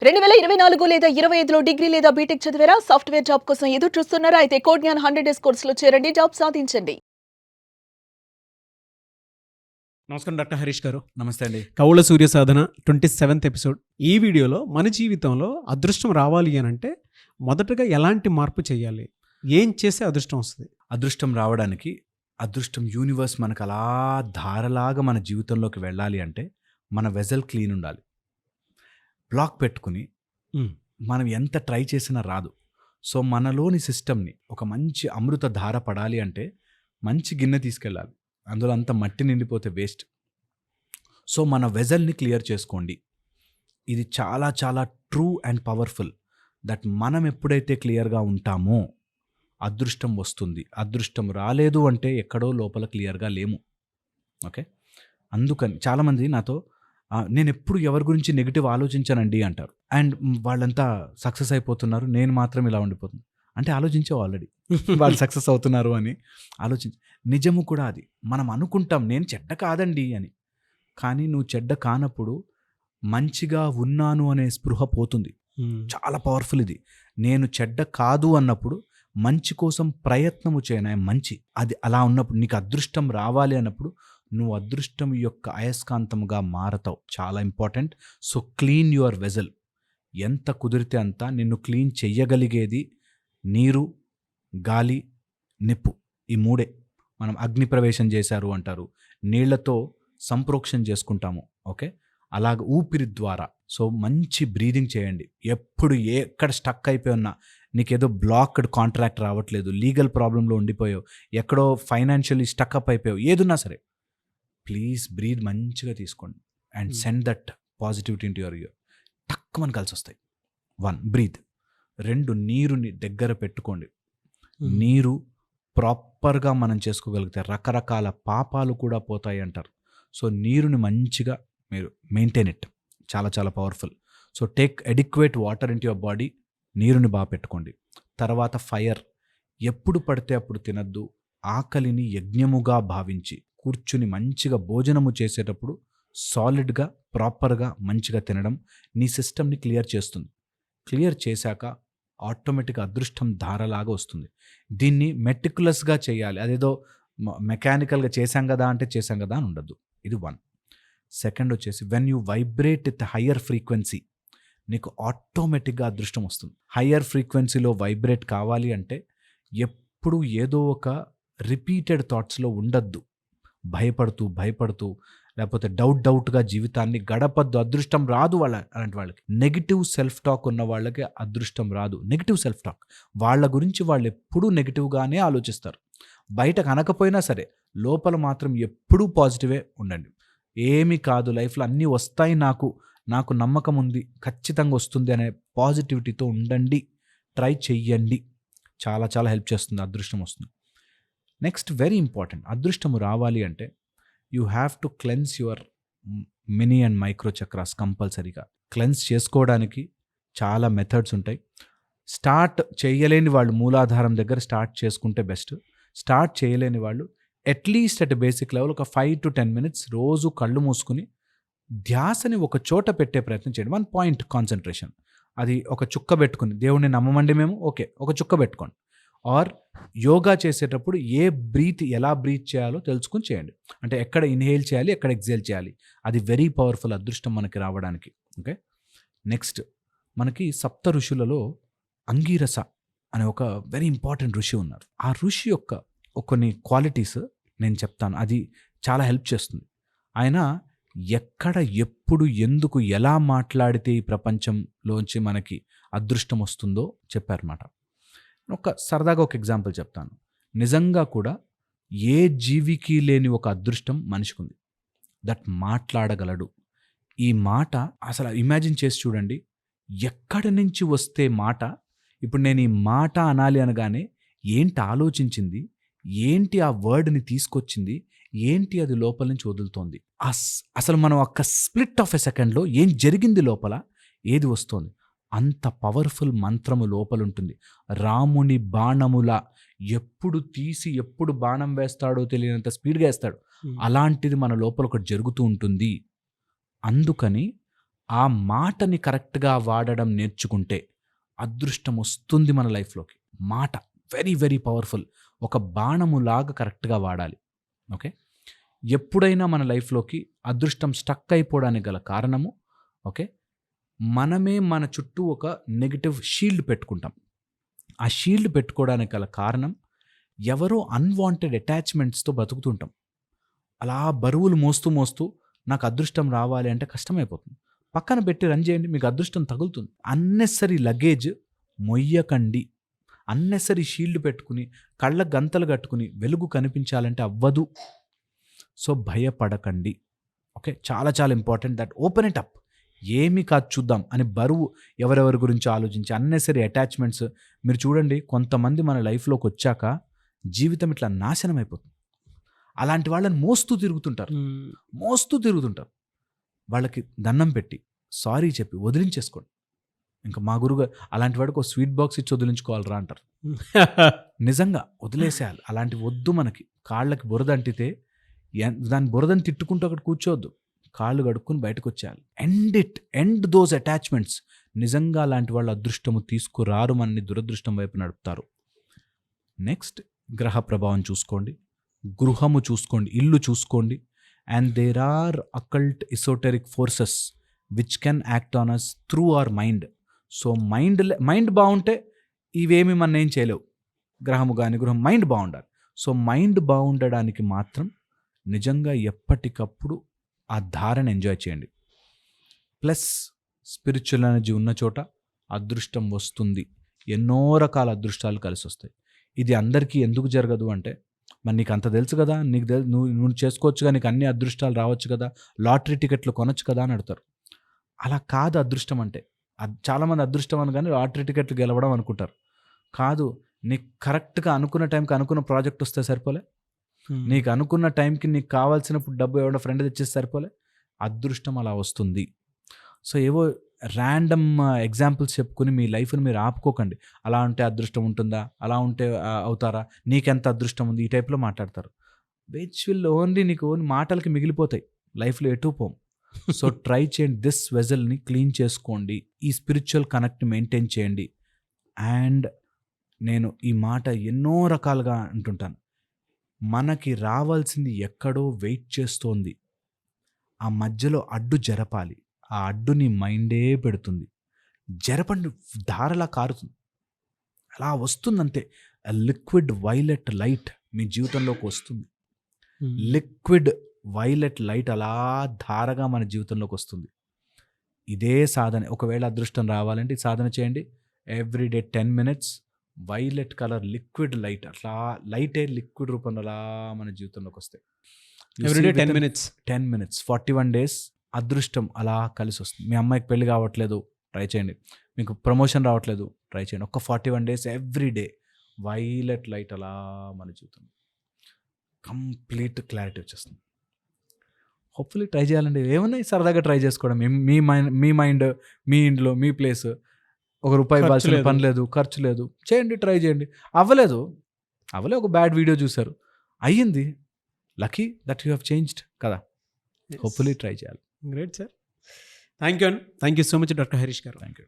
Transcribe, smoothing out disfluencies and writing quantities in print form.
2024 లేదా 25లో డిగ్రీ లేదా బీటెక్ చదివారా? సాఫ్ట్‌వేర్ జాబ్ కోసం ఎదురు చూస్తున్నారా? అయితే కోడ్ జ్ఞాన్ 100 డేస్ కోర్సులో చేరండి. జాబ్ సాధించండి. నమస్కారం డాక్టర్ హరీష్ గారు. నమస్తే అండి. కౌల సూర్య సాధన 27th ఎపిసోడ్. ఈ వీడియోలో మన జీవితంలో అదృష్టం రావాలి అనంటే మొదటగా ఎలాంటి మార్పు చేయాలి? ఏం చేస్తే అదృష్టం వస్తుంది? అదృష్టం రావడానికి అదృష్టం యూనివర్స్ మనకు అలా ధారలాగా మన జీవితంలోకి వెళ్ళాలి అంటే మన వెజల్ క్లీన్ ఉండాలి. బ్లాక్ పెట్టుకుని మనం ఎంత ట్రై చేసినా రాదు. సో మనలోని సిస్టమ్ని ఒక మంచి అమృత ధార పడాలి అంటే మంచి గిన్నె తీసుకెళ్ళాలి. అందులో అంత మట్టి నిండిపోతే వేస్ట్. సో మన వెజల్ని క్లియర్ చేసుకోండి. ఇది చాలా చాలా ట్రూ అండ్ పవర్ఫుల్. దట్ మనం ఎప్పుడైతే క్లియర్గా ఉంటామో అదృష్టం వస్తుంది. అదృష్టం రాలేదు అంటే ఎక్కడో లోపల క్లియర్గా లేము. ఓకే, అందుకని చాలామంది నాతో నేను ఎప్పుడు ఎవరి గురించి నెగిటివ్ ఆలోచించానండి అంటారు. అండ్ వాళ్ళంతా సక్సెస్ అయిపోతున్నారు, నేను మాత్రం ఇలా ఉండిపోతుంది. అంటే ఆలోచించావు ఆల్రెడీ వాళ్ళు సక్సెస్ అవుతున్నారు అని నిజము కూడా అది. మనం అనుకుంటాం నేను చెడ్డ కాదండి అని, కానీ నువ్వు చెడ్డ కానప్పుడు మంచిగా ఉన్నాను అనే స్పృహ పోతుంది. చాలా పవర్ఫుల్ ఇది. నేను చెడ్డ కాదు అన్నప్పుడు మంచి కోసం ప్రయత్నము చేయను, మంచి అది అలా ఉన్నప్పుడు నీకు అదృష్టం రావాలి అన్నప్పుడు నువ్వు అదృష్టం యొక్క అయస్కాంతముగా మారతావు. చాలా important. So clean your vessel. ఎంత కుదిరితే అంత నిన్ను క్లీన్ చెయ్యగలిగేది నీరు, గాలి, నిప్పు. ఈ మూడే. మనం అగ్ని ప్రవేశం చేశారు అంటారు, నీళ్లతో సంప్రోక్షణ చేసుకుంటాము. ఓకే, అలాగ ఊపిరి ద్వారా. సో మంచి బ్రీదింగ్ చేయండి. ఎప్పుడు ఎక్కడ స్టక్ అయిపోయి ఉన్నా, నీకేదో బ్లాక్డ్ కాంట్రాక్ట్ రావట్లేదు, లీగల్ ప్రాబ్లంలో ఉండిపోయావు, ఎక్కడో ఫైనాన్షియల్లీ స్టక్అప్ అయిపోయావు, ఏదున్నా సరే ప్లీజ్ బ్రీద్ మంచిగా తీసుకోండి and send that positivity into your year. తక్కువని కలిసి వస్తాయి. 1 బ్రీద్. 2 నీరుని దగ్గర పెట్టుకోండి. నీరు ప్రాపర్గా మనం చేసుకోగలిగితే రకరకాల పాపాలు కూడా పోతాయి అంటారు. సో నీరుని మంచిగా మీరు మెయింటైన్ ఇట్. చాలా చాలా powerful. So take adequate water into your body. నీరుని బాగా పెట్టుకోండి. తర్వాత ఫైర్. ఎప్పుడు పడితే అప్పుడు తినద్దు. ఆకలిని యజ్ఞముగా భావించి కూర్చుని మంచిగా భోజనము చేసేటప్పుడు సాలిడ్గా ప్రాపర్గా మంచిగా తినడం నీ సిస్టమ్ని క్లియర్ చేస్తుంది. క్లియర్ చేశాక ఆటోమేటిక్గా అదృష్టం ధారలాగా వస్తుంది. దీన్ని మెటిక్యులస్గా చేయాలి. అదేదో మెకానికల్గా చేశాం కదా అంటే చేశాం కదా అని ఉండద్దు. ఇది 1. సెకండ్ వచ్చేసి when you vibrate with higher frequency నీకు ఆటోమేటిక్గా అదృష్టం వస్తుంది. హయ్యర్ ఫ్రీక్వెన్సీలో వైబ్రేట్ కావాలి అంటే ఎప్పుడు ఏదో ఒక రిపీటెడ్ థాట్స్లో ఉండద్దు. భయపడుతూ లేకపోతే డౌట్గా జీవితాన్ని గడపద్దు. అదృష్టం రాదు అలాంటి వాళ్ళకి. నెగిటివ్ సెల్ఫ్ టాక్ ఉన్న వాళ్ళకి అదృష్టం రాదు. నెగిటివ్ సెల్ఫ్ టాక్, వాళ్ళ గురించి వాళ్ళు ఎప్పుడూ నెగిటివ్గానే ఆలోచిస్తారు. బయట కనకపోయినా సరే లోపల మాత్రం ఎప్పుడూ పాజిటివే ఉండండి. ఏమీ కాదు, లైఫ్లో అన్నీ వస్తాయి, నాకు నమ్మకం ఉంది, ఖచ్చితంగా వస్తుంది అనే పాజిటివిటీతో ఉండండి. ట్రై చెయ్యండి. చాలా చాలా హెల్ప్ చేస్తుంది, అదృష్టం వస్తుంది. నెక్స్ట్ వెరీ ఇంపార్టెంట్, అదృష్టము రావాలి అంటే you have to cleanse your mini and micro chakras. కంపల్సరీగా క్లెన్స్ చేసుకోవడానికి చాలా మెథడ్స్ ఉంటాయి. స్టార్ట్ చేయలేని వాళ్ళు మూలాధారం దగ్గర స్టార్ట్ చేసుకుంటే బెస్ట్. స్టార్ట్ చేయలేని వాళ్ళు అట్లీస్ట్ అట్ బేసిక్ లెవెల్ ఒక 5 to 10 minutes రోజు కళ్ళు మూసుకుని ధ్యాసని ఒక చోట పెట్టే ప్రయత్నం చేయండి. 1 point కాన్సన్ట్రేషన్. అది ఒక చుక్క పెట్టుకుని, దేవుడిని నమ్మమండి మేము, ఓకే ఒక చుక్క పెట్టుకోండి. ఆర్ యోగా చేసేటప్పుడు ఎలా బ్రీత్ చేయాలో తెలుసుకుని చేయండి. అంటే ఎక్కడ ఇన్హేల్ చేయాలి, ఎక్కడ ఎక్సేల్ చేయాలి. అది వెరీ పవర్ఫుల్ అదృష్టం మనకి రావడానికి. ఓకే, నెక్స్ట్ మనకి సప్త ఋషులలో అంగీరస అనే ఒక వెరీ ఇంపార్టెంట్ ఋషి ఉన్నారు. ఆ ఋషి యొక్క కొన్ని క్వాలిటీస్ నేను చెప్తాను, అది చాలా హెల్ప్ చేస్తుంది. ఆయన ఎక్కడ, ఎప్పుడు, ఎందుకు, ఎలా మాట్లాడితే ఈ ప్రపంచంలోంచి మనకి అదృష్టం వస్తుందో చెప్పారన్నమాట. సరదాగా ఒక ఎగ్జాంపుల్ చెప్తాను. నిజంగా కూడా ఏ జీవికి లేని ఒక అదృష్టం మనిషికి ఉంది. దట్ మాట్లాడగలడు. ఈ మాట అసలు ఇమాజిన్ చేసి చూడండి, ఎక్కడి నుంచి వస్తే మాట. ఇప్పుడు నేను ఈ మాట అనాలి అనగానే ఏంటి ఆలోచించింది, ఏంటి ఆ వర్డ్ని తీసుకొచ్చింది, ఏంటి అది లోపల నుంచి వదులుతోంది. అసలు మనం ఒక్క స్ప్లిట్ ఆఫ్ ఎ సెకండ్లో ఏం జరిగింది లోపల, ఏది వస్తోంది. అంత పవర్ఫుల్ మంత్రము లోపలుంటుంది. రాముని బాణముల ఎప్పుడు తీసి ఎప్పుడు బాణం వేస్తాడో తెలియనంత స్పీడ్గా వేస్తాడు. అలాంటిది మన లోపల ఒకటి జరుగుతూ ఉంటుంది. అందుకని ఆ మాటని కరెక్ట్గా వాడడం నేర్చుకుంటే అదృష్టం వస్తుంది మన లైఫ్లోకి. మాట వెరీ వెరీ పవర్ఫుల్. ఒక బాణములాగా కరెక్ట్గా వాడాలి. ఓకే, ఎప్పుడైనా మన లైఫ్లోకి అదృష్టం స్టక్ అయిపోవడానికి గల కారణము, ఓకే, మనమే మన చుట్టూ ఒక నెగిటివ్ షీల్డ్ పెట్టుకుంటాం. ఆ షీల్డ్ పెట్టుకోవడానికి గల కారణం, ఎవరో అన్వాంటెడ్ అటాచ్మెంట్స్తో బతుకుతుంటాం. అలా బరువులు మోస్తూ మోస్తూ నాకు అదృష్టం రావాలి అంటే కష్టమైపోతుంది. పక్కన పెట్టి రన్ చేయండి, మీకు అదృష్టం తగులుతుంది. అన్నెసరీ లగేజ్ మొయ్యకండి. అన్నెసరీ షీల్డ్ పెట్టుకుని కళ్ళ గంతలు కట్టుకుని వెలుగు కనిపించాలంటే అవ్వదు. సో భయపడకండి. ఓకే, చాలా చాలా important that open it up. ఏమి కాదు చూద్దాం అని బరువు ఎవరెవరి గురించి ఆలోచించి అన్నెసరీ అటాచ్మెంట్స్. మీరు చూడండి, కొంతమంది మన లైఫ్లోకి వచ్చాక జీవితం ఇట్లా నాశనం అయిపోతుంది. అలాంటి వాళ్ళని మోస్తూ తిరుగుతుంటారు. వాళ్ళకి దండం పెట్టి సారీ చెప్పి వదిలించేసుకోండి. ఇంకా మా గురుగారు అలాంటి వాడికి ఒక స్వీట్ బాక్స్ ఇచ్చి వదిలించుకోవాలరా అంటారు. నిజంగా వదిలేసేయాలి. అలాంటివి వద్దు మనకి. కాళ్ళకి బురద అంటితే దాని బురదని తిట్టుకుంటూ అక్కడ కూర్చోవద్దు. కాళ్ళు కడుక్కుని బయటకు వచ్చేయాలి. End those attachments. నిజంగా అలాంటి వాళ్ళు అదృష్టము తీసుకురారు, మనని దురదృష్టం వైపు నడుపుతారు. నెక్స్ట్, గ్రహ ప్రభావం చూసుకోండి, గృహము చూసుకోండి, ఇల్లు చూసుకోండి. And there are occult esoteric forces which can act on us through our mind. So mind బాగుంటే ఇవేమి మన ఏం చేయలేవు. గ్రహము కానీ గృహం, మైండ్ బాగుండాలి. సో మైండ్ బాగుండడానికి మాత్రం నిజంగా ఎప్పటికప్పుడు ఆ ధారణ ఎంజాయ్ చేయండి. ప్లస్ స్పిరిచువల్ ఎనర్జీ ఉన్న చోట అదృష్టం వస్తుంది. ఎన్నో రకాల అదృష్టాలు కలిసి వస్తాయి. ఇది అందరికీ ఎందుకు జరగదు అంటే, మరి నీకు అంత తెలుసు కదా, నీకు నువ్వు చేసుకోవచ్చుగా, నీకు అన్ని అదృష్టాలు రావచ్చు కదా, లాటరీ టికెట్లు కొనొచ్చు కదా అని అడుగుతారు. అలా కాదు అదృష్టం అంటే. చాలామంది అదృష్టం అనగానే లాటరీ టికెట్లు గెలవడం అనుకుంటారు. కాదు, నీకు కరెక్ట్గా అనుకున్న టైంకి అనుకున్న ప్రాజెక్ట్ వస్తే సరిపోలే, నీకు అనుకున్న టైంకి నీకు కావాల్సినప్పుడు డబ్బు ఎవడో ఫ్రెండ్ తెచ్చేసి సరిపోలే. అదృష్టం అలా వస్తుంది. సో ఏవో ర్యాండమ్ ఎగ్జాంపుల్స్ చెప్పుకుని మీ లైఫ్ని మీరు ఆపుకోకండి. అలా ఉంటే అదృష్టం ఉంటుందా, అలా ఉంటే అవుతారా, నీకెంత అదృష్టం ఉంది, ఈ టైప్లో మాట్లాడతారు. విచ్ విల్ ఓన్లీ నీకు ఓన్లీ మాటలకి మిగిలిపోతాయి, లైఫ్లో ఎటు పోం. సో ట్రై చేయండి, దిస్ వెజల్ని క్లీన్ చేసుకోండి, ఈ స్పిరిచువల్ కనెక్ట్ మెయింటైన్ చేయండి. అండ్ నేను ఈ మాట ఎన్నో రకాలుగా అంటుంటాను, మనకి రావాల్సింది ఎక్కడో వెయిట్ చేస్తోంది, ఆ మధ్యలో అడ్డు జరపాలి. ఆ అడ్డుని మైండే పెడుతుంది. జరపండి, ధారలా కారుతుంది, అలా వస్తుందంతే. లిక్విడ్ వైలెట్ లైట్ మీ జీవితంలోకి వస్తుంది. లిక్విడ్ వైలెట్ లైట్ అలా ధారగా మన జీవితంలోకి వస్తుంది. ఇదే సాధన. ఒకవేళ అదృష్టం రావాలంటే ఈ సాధన చేయండి. Everyday 10 minutes violet colour liquid light, అట్లా లైటే లిక్విడ్ రూపంలో అలా మన జీవితంలోకి వస్తాయి. ఎవ్రీడే 10 minutes 10 minutes 41 days అదృష్టం అలా కలిసి వస్తుంది. మీ అమ్మాయికి పెళ్లి కావట్లేదు, ట్రై చేయండి. మీకు ప్రమోషన్ రావట్లేదు, ట్రై చేయండి. ఒక్క 41 days ఎవ్రీడే వైలెట్ లైట్ అలా మన జీవితం కంప్లీట్ క్లారిటీ వచ్చేస్తుంది. హోప్ఫుల్లీ ట్రై చేయాలండి. ఏమన్నా సరదాగా ట్రై చేసుకోవడం. మీ మైండ్, మీ ఇంట్లో, మీ ప్లేస్, ₹1 ఇవ్వాల్సిన పని లేదు, ఖర్చు లేదు. చేయండి, ట్రై చేయండి. అవ్వలేదు, ఒక బ్యాడ్ వీడియో చూశారు, అయ్యింది, lucky that you have changed కదా. హోప్ఫుల్లీ ట్రై చేయాలి. Great sir, thank you so much doctor Harish garu. Thank you.